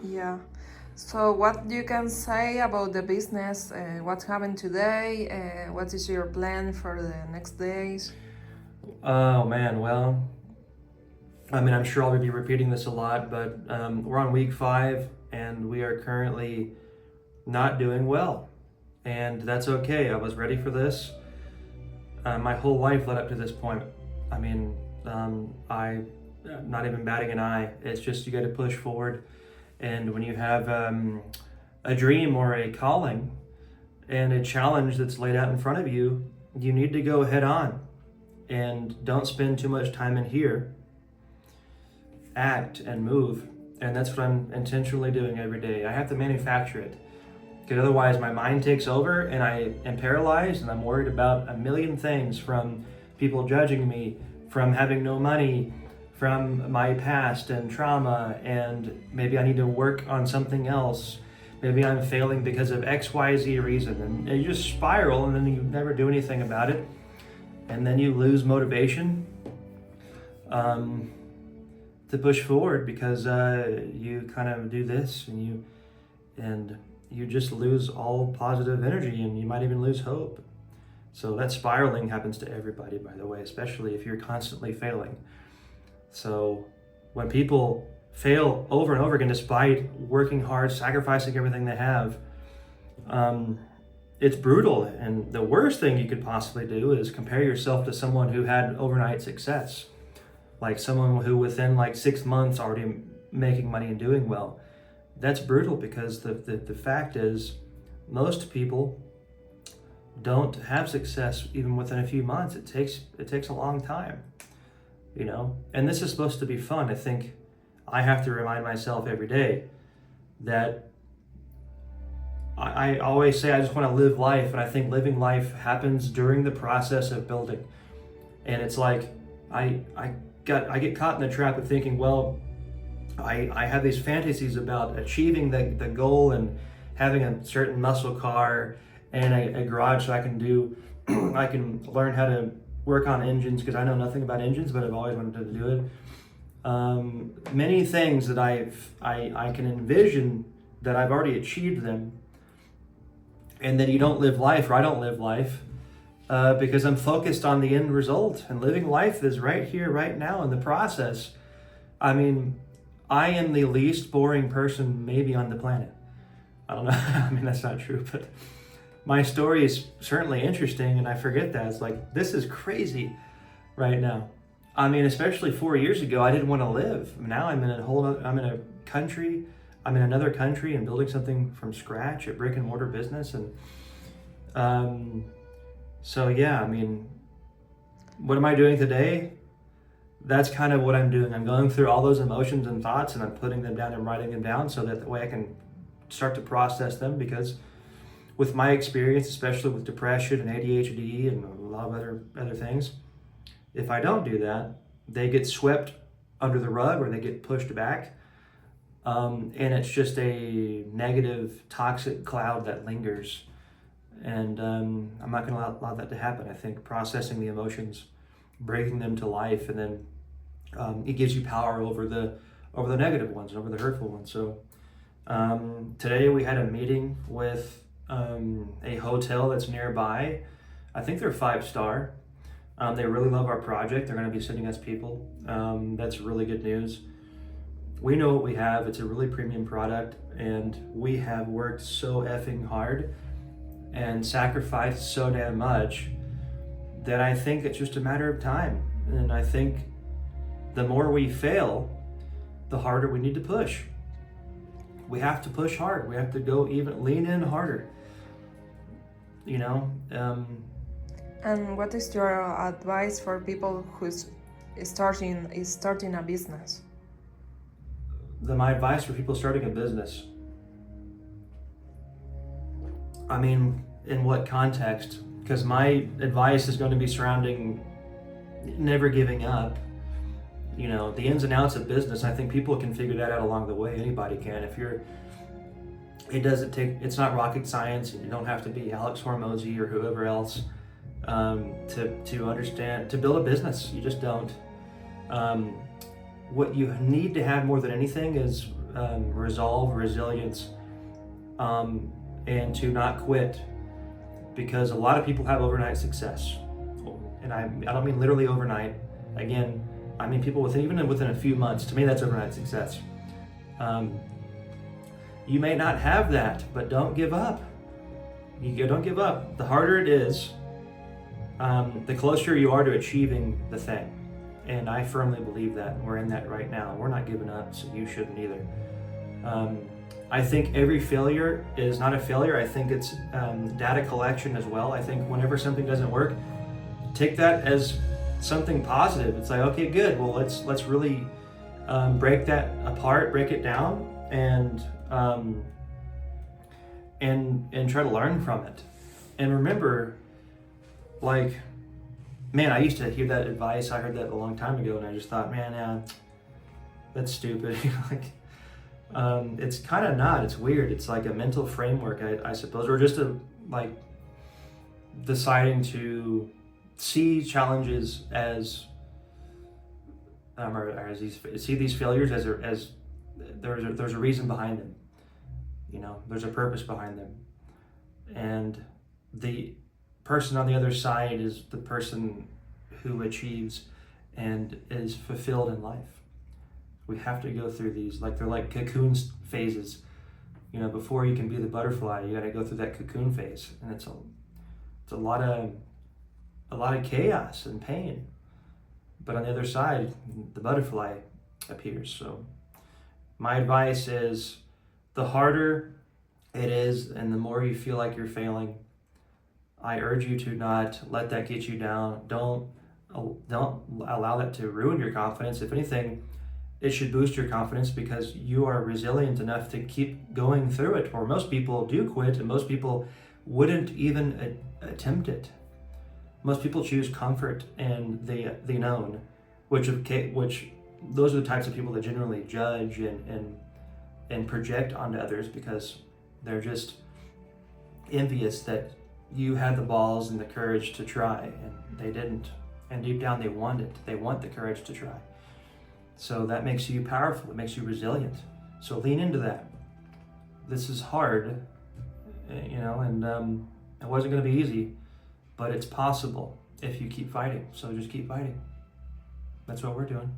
Yeah. So, what you can say about the business? What happened today? What is your plan for the next days? Oh man, well, I mean, I'm sure I'll be repeating this a lot, but we're on week 5 and we are currently not doing well. And that's okay. I was ready for this. My whole life led up to this point. I mean, I not even batting an eye. It's just you got to push forward. And when you have a dream or a calling and a challenge that's laid out in front of you, you need to go head on and don't spend too much time in here. Act and move. And that's what I'm intentionally doing every day. I have to manufacture it because otherwise my mind takes over and I am paralyzed and I'm worried about a million things, from people judging me, from having no money, from my past and trauma, and maybe I need to work on something else. Maybe I'm failing because of XYZ reason, and you just spiral and then you never do anything about it, and then you lose motivation um, to push forward because you kind of do this and you just lose all positive energy, and you might even lose hope. So that spiraling happens to everybody, by the way, especially if you're constantly failing. So when people fail over and over again, despite working hard, sacrificing everything they have, it's brutal. And the worst thing you could possibly do is compare yourself to someone who had overnight success, like someone who within like 6 months already making money and doing well. That's brutal because the fact is most people don't have success even within a few months. It takes a long time, and this is supposed to be fun. I think I have to remind myself every day that I always say I just want to live life, and I think living life happens during the process of building. And it's like I get caught in the trap of thinking, well, I have these fantasies about achieving the goal and having a certain muscle car and a garage so I can do I can learn how to work on engines because I know nothing about engines, but I've always wanted to do it. Many things that I can envision that I've already achieved them, and then you don't live life, or I don't live life, because I'm focused on the end result, and living life is right here, right now in the process. I mean, I am the least boring person maybe on the planet. I don't know. I mean, that's not true, but my story is certainly interesting, and I forget that. It's like, this is crazy right now. I mean, especially 4 years ago, I didn't want to live. Now I'm in a country, I'm in another country and building something from scratch, a brick and mortar business. And so, yeah, I mean, what am I doing today? That's kind of what I'm doing. I'm going through all those emotions and thoughts, and I'm putting them down and writing them down so that the way I can start to process them. Because with my experience, especially with depression and ADHD and a lot of other things, if I don't do that, they get swept under the rug or they get pushed back. And it's just a negative, toxic cloud that lingers. And I'm not going to allow that to happen. I think processing the emotions, breathing them to life, and then it gives you power over the negative ones and over the hurtful ones. So today we had a meeting with a hotel that's nearby. I think they're 5-star. They really love our project. They're going to be sending us people. That's really good news. We know what we have. It's a really premium product, and we have worked so effing hard and sacrificed so damn much that I think it's just a matter of time. And I think the more we fail, the harder we need to push. We have to push hard. We have to go even lean in harder. And what is your advice for people who's starting a business? My advice for people starting a business, I mean, in what context? Because my advice is going to be surrounding never giving up. The ins and outs of business, I think people can figure that out along the way. Anybody can. It's not rocket science. You don't have to be Alex Hormozy or whoever else to understand, to build a business. You just don't. What you need to have more than anything is resolve, resilience, and to not quit, because a lot of people have overnight success. And I don't mean literally overnight. Again, I mean people even within a few months. To me, that's overnight success. You may not have that, but don't give up. Don't give up. The harder it is, the closer you are to achieving the thing. And I firmly believe that. We're in that right now. We're not giving up, so you shouldn't either. I think every failure is not a failure. I think it's data collection as well. I think whenever something doesn't work, take that as something positive. It's like, okay, good. Well, let's really break that apart, break it down, and try to learn from it. And remember, like, man, I used to hear that advice. I heard that a long time ago, and I just thought, man, yeah, that's stupid. Like, it's kind of not. It's weird. It's like a mental framework, I suppose, or just deciding to see challenges as see these failures as there's a reason behind them. You know, there's a purpose behind them, and the person on the other side is the person who achieves and is fulfilled in life. We have to go through these, like they're like cocoon phases. You know, before you can be the butterfly, you got to go through that cocoon phase, and it's a lot of chaos and pain. But on the other side, the butterfly appears. So my advice is, the harder it is and the more you feel like you're failing, I urge you to not let that get you down. Don't allow that to ruin your confidence. If anything, it should boost your confidence, because you are resilient enough to keep going through it. Or most people do quit, and most people wouldn't even attempt it. Most people choose comfort and the known, which those are the types of people that generally judge and project onto others, because they're just envious that you had the balls and the courage to try and they didn't. And deep down they want it. They want the courage to try. So that makes you powerful. It makes you resilient. So lean into that. This is hard, you know, and it wasn't going to be easy, but it's possible if you keep fighting. So just keep fighting. That's what we're doing.